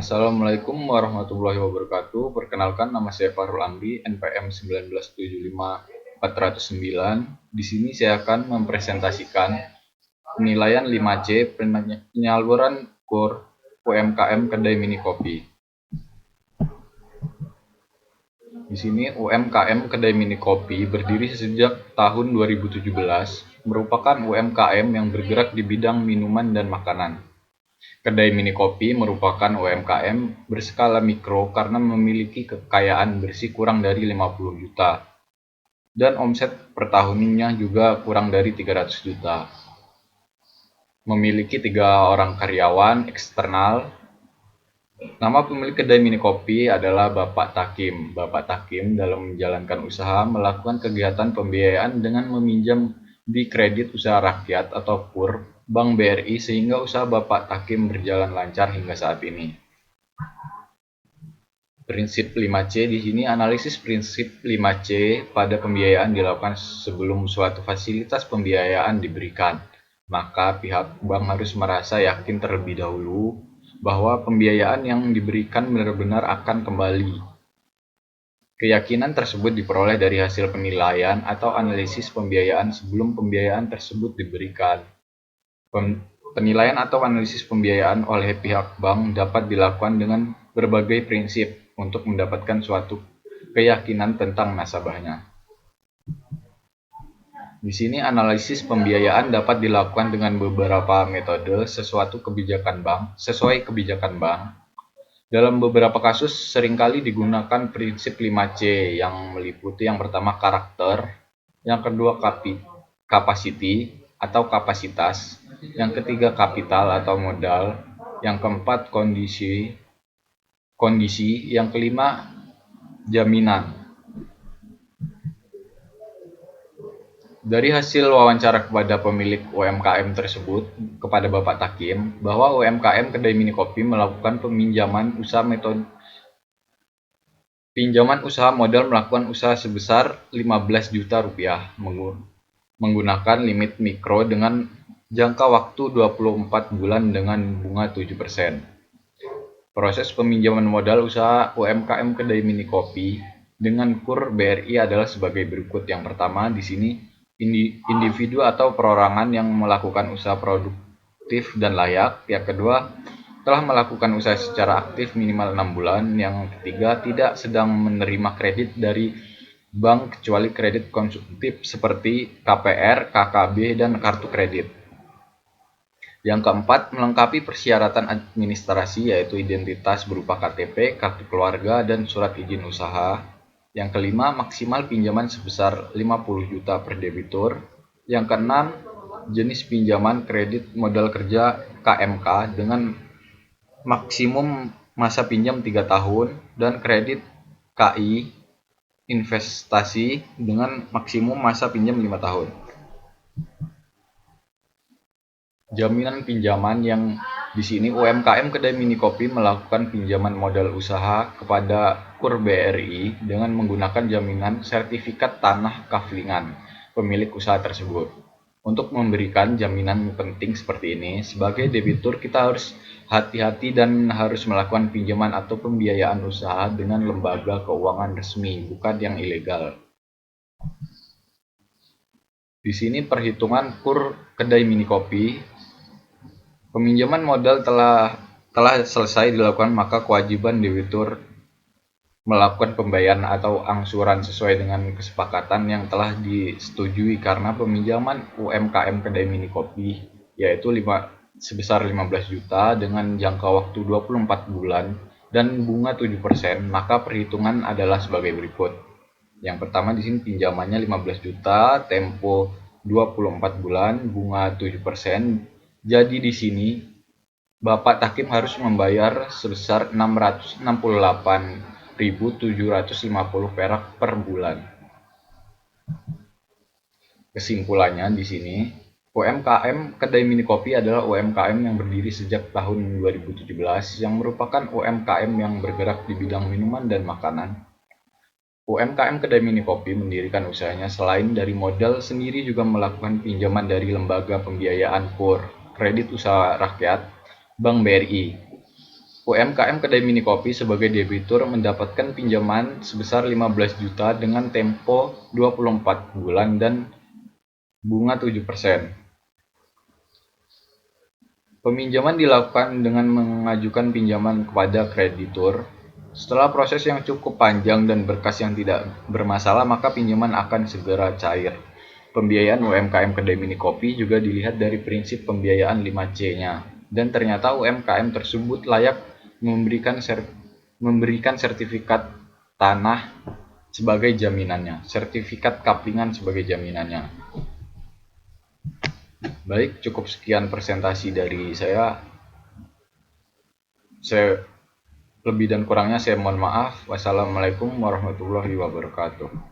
Assalamualaikum warahmatullahi wabarakatuh. Perkenalkan, nama saya Farul Amri, NPM 1975409. Di sini saya akan mempresentasikan penilaian 5C penyaluran KUR UMKM Kedai Mini Kopi. Di sini UMKM Kedai Mini Kopi berdiri sejak tahun 2017, merupakan UMKM yang bergerak di bidang minuman dan makanan. Kedai Mini Kopi merupakan UMKM berskala mikro karena memiliki kekayaan bersih kurang dari 50 juta dan omset per tahunnya juga kurang dari 300 juta. Memiliki 3 orang karyawan eksternal. Nama pemilik Kedai Mini Kopi adalah Bapak Takim. Bapak Takim dalam menjalankan usaha melakukan kegiatan pembiayaan dengan meminjam di Kredit Usaha Rakyat atau KUR Bank BRI sehingga usaha Bapak Takim berjalan lancar hingga saat ini. Prinsip 5C di sini, analisis prinsip 5C pada pembiayaan dilakukan sebelum suatu fasilitas pembiayaan diberikan. Maka pihak bank harus merasa yakin terlebih dahulu bahwa pembiayaan yang diberikan benar-benar akan kembali. Keyakinan tersebut diperoleh dari hasil penilaian atau analisis pembiayaan sebelum pembiayaan tersebut diberikan. Penilaian atau analisis pembiayaan oleh pihak bank dapat dilakukan dengan berbagai prinsip untuk mendapatkan suatu keyakinan tentang nasabahnya. Di sini analisis pembiayaan dapat dilakukan dengan beberapa metode sesuai kebijakan bank. Dalam beberapa kasus seringkali digunakan prinsip 5C yang meliputi yang pertama karakter, yang kedua capacity atau kapasitas, yang ketiga kapital atau modal, yang keempat kondisi, yang kelima jaminan. Dari hasil wawancara kepada pemilik UMKM tersebut kepada Bapak Takim, bahwa UMKM Kedai Mini Kopi melakukan pinjaman usaha modal melakukan usaha sebesar 15 juta rupiah menggunakan limit mikro dengan jangka waktu 24 bulan dengan bunga 7%. Proses peminjaman modal usaha UMKM Kedai Mini Kopi dengan KUR BRI adalah sebagai berikut. Yang pertama di sini individu atau perorangan yang melakukan usaha produktif dan layak. Yang kedua, telah melakukan usaha secara aktif minimal 6 bulan. Yang ketiga, tidak sedang menerima kredit dari bank kecuali kredit konsumtif seperti KPR, KKB, dan kartu kredit. Yang keempat, melengkapi persyaratan administrasi yaitu identitas berupa KTP, kartu keluarga, dan surat izin usaha. Yang kelima, maksimal pinjaman sebesar 50 juta per debitur. Yang keenam, jenis pinjaman kredit modal kerja KMK dengan maksimum masa pinjam 3 tahun dan kredit KI investasi dengan maksimum masa pinjam 5 tahun. Jaminan pinjaman yang di sini UMKM Kedai Mini Kopi melakukan pinjaman modal usaha kepada KUR BRI dengan menggunakan jaminan sertifikat tanah kaflingan pemilik usaha tersebut. Untuk memberikan jaminan penting seperti ini, sebagai debitur kita harus hati-hati dan harus melakukan pinjaman atau pembiayaan usaha dengan lembaga keuangan resmi, bukan yang ilegal. Di sini perhitungan KUR Kedai Mini Kopi. Peminjaman modal telah selesai dilakukan, maka kewajiban debitur melakukan pembayaran atau angsuran sesuai dengan kesepakatan yang telah disetujui karena peminjaman UMKM Kedai Mini Kopi yaitu sebesar 15 juta dengan jangka waktu 24 bulan dan bunga 7%, maka perhitungan adalah sebagai berikut. Yang pertama di sini pinjamannya 15 juta, tempo 24 bulan, bunga 7%. Jadi di sini Bapak Takim harus membayar sebesar 668.750 perak per bulan. Kesimpulannya di sini, UMKM Kedai Mini Kopi adalah UMKM yang berdiri sejak tahun 2017 yang merupakan UMKM yang bergerak di bidang minuman dan makanan. UMKM Kedai Mini Kopi mendirikan usahanya selain dari modal sendiri juga melakukan pinjaman dari lembaga pembiayaan KUR, Kredit Usaha Rakyat, Bank BRI. UMKM Kedai Mini Kopi sebagai debitur mendapatkan pinjaman sebesar 15 juta dengan tempo 24 bulan dan bunga 7%. Peminjaman dilakukan dengan mengajukan pinjaman kepada kreditur. Setelah proses yang cukup panjang dan berkas yang tidak bermasalah, maka pinjaman akan segera cair. Pembiayaan UMKM Kedai Mini Kopi juga dilihat dari prinsip pembiayaan 5C-nya. Dan ternyata UMKM tersebut layak memberikan sertifikat tanah sebagai jaminannya, sertifikat kaplingan sebagai jaminannya. Baik, cukup sekian presentasi dari saya. Lebih dan kurangnya saya mohon maaf. Wassalamualaikum warahmatullahi wabarakatuh.